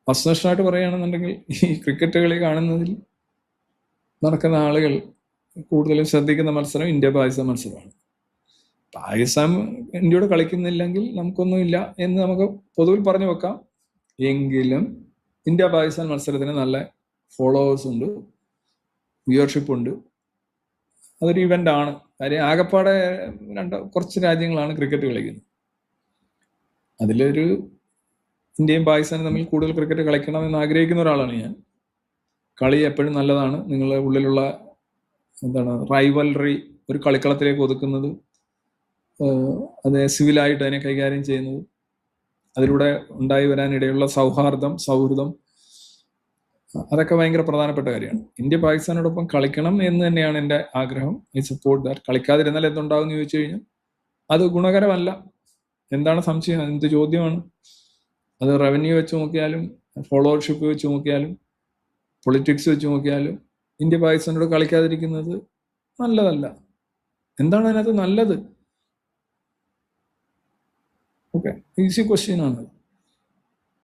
വസ്തുനിഷ്ഠമായിട്ട് പറയുകയാണെന്നുണ്ടെങ്കിൽ ഈ ക്രിക്കറ്റ് കളി കാണുന്നതിൽ നടക്കുന്ന ആളുകൾ കൂടുതലും ശ്രദ്ധിക്കുന്ന മത്സരം ഇന്ത്യ-പാകിസ്ഥാൻ മത്സരമാണ്. പാകിസ്ഥാൻ ഇന്ത്യയോട് കളിക്കുന്നില്ലെങ്കിൽ നമുക്കൊന്നുമില്ല എന്ന് നമുക്ക് പൊതുവിൽ പറഞ്ഞു വെക്കാം. എങ്കിലും ഇന്ത്യ-പാകിസ്ഥാൻ മത്സരത്തിന് നല്ല ഫോളോവേഴ്സ് ഉണ്ട്, വ്യൂവർഷിപ്പ് ഉണ്ട്. അതൊരു ഇവന്റ് ആണ്. കാര്യം ആകെപ്പാടെ കുറച്ച് രാജ്യങ്ങളാണ് ക്രിക്കറ്റ് കളിക്കുന്നത്. അതിലൊരു ഇന്ത്യയും പാകിസ്ഥാനും തമ്മിൽ കൂടുതൽ ക്രിക്കറ്റ് കളിക്കണം എന്ന് ആഗ്രഹിക്കുന്ന ഒരാളാണ് ഞാൻ. കളി എപ്പോഴും നല്ലതാണ്. നിങ്ങളുടെ ഉള്ളിലുള്ള റൈവൽറി ഒരു കളിക്കളത്തിലേക്ക് ഒതുക്കുന്നത്, അത് സിവിലായിട്ട് അതിനെ കൈകാര്യം ചെയ്യുന്നത്, അതിലൂടെ ഉണ്ടായി വരാനിടയുള്ള സൗഹൃദം, അതൊക്കെ ഭയങ്കര പ്രധാനപ്പെട്ട കാര്യമാണ്. ഇന്ത്യ പാകിസ്ഥാനോടൊപ്പം കളിക്കണം എന്ന് തന്നെയാണ് എൻ്റെ ആഗ്രഹം. I support that. കളിക്കാതിരുന്നാൽ എന്തുണ്ടാവും എന്ന് ചോദിച്ചു കഴിഞ്ഞാൽ അത് ഗുണകരമല്ല. എന്താണ് സംശയം? എന്ത് ചോദ്യമാണ് അത്? റവന്യൂ വെച്ച് നോക്കിയാലും, ഫോളോവർഷിപ്പ് വെച്ച് നോക്കിയാലും, പൊളിറ്റിക്സ് വെച്ച് നോക്കിയാലും ഇന്ത്യ പാകിസ്ഥാനോട് കളിക്കാതിരിക്കുന്നത് നല്ലതല്ല. എന്താണ് അതിനകത്ത് നല്ലത്? ഓക്കെ, ഈസി ക്വസ്റ്റ്യൻ ആണ്.